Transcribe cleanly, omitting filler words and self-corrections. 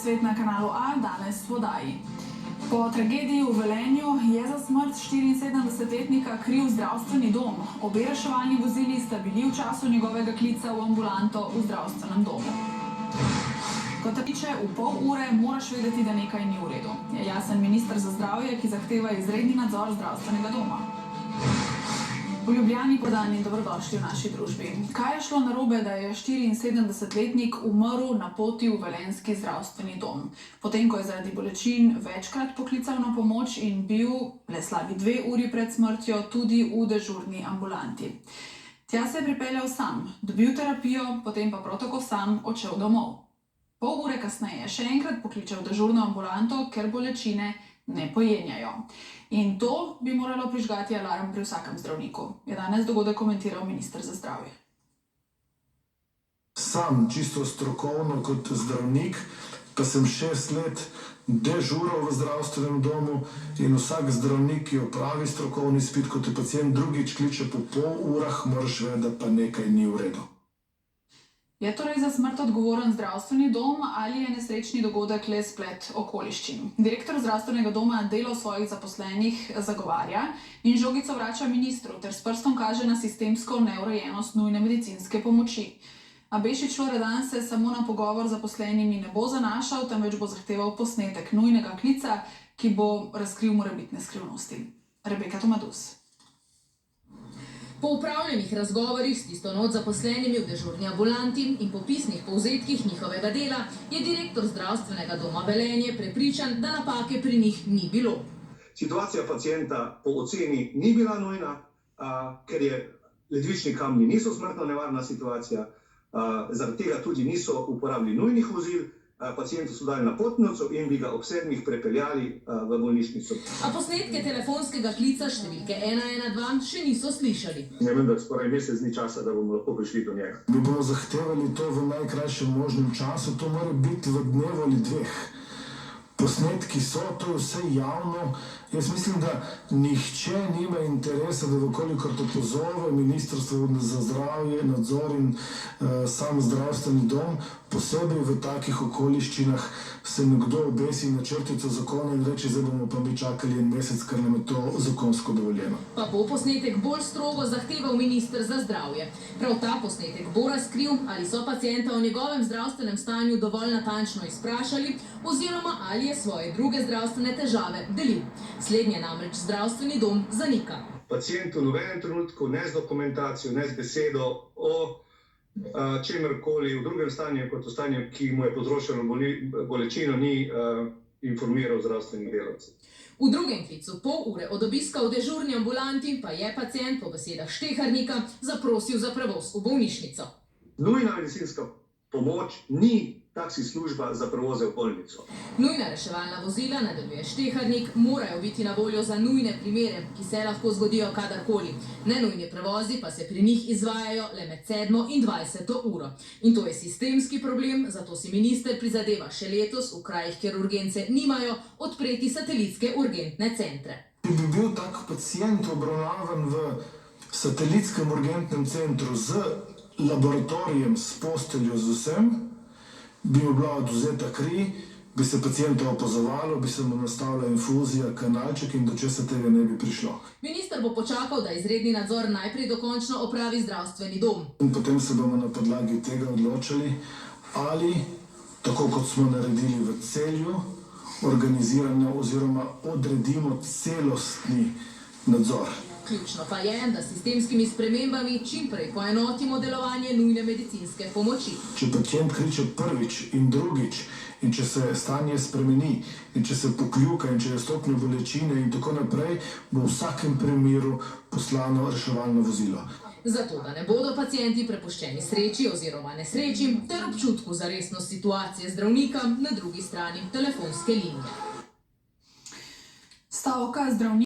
svet na kanalu A, danes v oddaji. Po tragediji v Velenju je za smrt 74-letnika kriv zdravstveni dom. Obe reševalni vozili sta bili v času njegovega klica v ambulanto v zdravstvenem domu. Kot reče, v pol ure moraš vedeti, da nekaj ni v redu. Je jasen minister za zdravje, ki zahteva izredni nadzor zdravstvenega doma. V Ljubljani podani dobrodošli v naši družbi. Kaj je šlo narobe, da je 74-letnik umrl na poti v velenjski zdravstveni dom? Potem, ko je zaradi bolečin večkrat poklical na pomoč in bil le slabi 2 uri pred smrtjo tudi v dežurni ambulanti. Tja se je pripeljal sam, dobil terapijo, potem pa prav tako sam odšel domov. Pol ure kasneje še enkrat pokličal dežurno ambulanto, ker bolečine ne pojenjajo. In to bi moralo prižgati alarm pri vsakem zdravniku, je danes dogodek komentiral minister za zdravje. Sam, čisto strokovno kot zdravnik, pa sem 6 let dežural v zdravstvenem domu in vsak zdravnik, ki opravi strokovni izpit, kot je pacient drugič kliče po pol urah, moraš vedeti, da pa nekaj ni v redu. Je torej za smrt odgovoren zdravstveni dom ali je nesrečni dogodek le splet okoliščin? Direktor zdravstvenega doma delo svojih zaposlenih zagovarja in žogico vrača ministru ter s prstom kaže na sistemsko neurejenost nujne medicinske pomoči. A Bešič Loredan se samo na pogovor z zaposlenimi ne bo zanašal, temveč bo zahteval posnetek nujnega klica, ki bo razkril morebitne skrivnosti. Rebeka Tomadus. Po upravljenih razgovorih s tisto noč zaposlenimi v dežurni ambulanti in popisnih povzetkih njihovega dela je direktor zdravstvenega doma Velenje prepričan, da napake pri njih ni bilo. Situacija pacienta po oceni ni bila nujna, ker je ledvični kamni niso smrtno nevarna situacija, zaradi tega tudi niso uporabili nujnih vozil, pacientu so dali napotnico in bi ga ob 7 prepeljali v bolnišnico. A posnetke telefonskega klica številke 112 še niso slišali. Ne vem, da skoraj mesec dni časa, da bomo lahko prišli do njega. Mi bomo zahtevali to v najkrajšem možnem času, to mora biti v dnevu ali 2. Posnetki so, to je vse javno. Jaz mislim, da nihče nima interesa, da vkolikor to pozove Ministrstvo za zdravje, nadzor in sam zdravstveni dom, posebej v takih okoliščinah se nekdo obesi na črtico zakona in reče, zdaj bomo pa mi čakali 1 mesec, ker nam je to zakonsko dovoljeno. Pa bo posnetek bolj strogo zahteval minister za zdravje. Prav ta posnetek bo razkril, ali so pacienta o njegovem zdravstvenem stanju dovolj natančno izprašali oziroma ali je svoje druge zdravstvene težave delil. Slednje namreč zdravstveni dom zanika. Pacient v nobenem trenutku, ne z dokumentacijo, ne z besedo o čemerkoli v drugem stanju kot o stanju, ki mu je povzročeno bolečino, ni informiral zdravstvenih delavcev. V drugem klicu pol ure od obiska v dežurni ambulanti pa je pacient po besedah Šteharnika zaprosil za prevoz v bolnišnico. Nujna medicinska pomoč ni taksi služba za prevoze v bolnico. Nujna reševalna vozila, nadaljuje Šteharnik, morajo biti na voljo za nujne primere, ki se lahko zgodijo kadarkoli. Nenujni prevozi pa se pri njih izvajajo le med 7 in 20 uro. In to je sistemski problem, zato si minister prizadeva še letos v krajih, kjer urgence nimajo, odpreti satelitske urgentne centre. Če bi bil tak pacient obravnavan v satelitskem urgentnem centru z laboratorijem, s posteljo, z vsem, bi mu bila odvzeta kri, bi se pacienta opazovalo, bi se mu nastavila infuzija, kanalček in do česa tega ne bi prišlo. Minister bo počakal, da izredni nadzor najprej dokončno opravi zdravstveni dom. In potem se bomo na podlagi tega odločili, ali, tako kot smo naredili v Celju, organiziramo oziroma odredimo celostni nadzor. Ključno pa je, da s sistemskimi spremembami čim prej poenotimo delovanje nujne medicinske pomoči. Če pacient kriče prvič in drugič in če se stanje spremeni in če se pokljuka in če je stopnja bolečine in tako naprej, bo v vsakem primeru poslano reševalno vozilo. Zato, da ne bodo pacienti prepuščeni sreči oziroma nesreči ter občutku za resnost situacije zdravnika na drugi strani telefonske linije. Stavka zdravnika.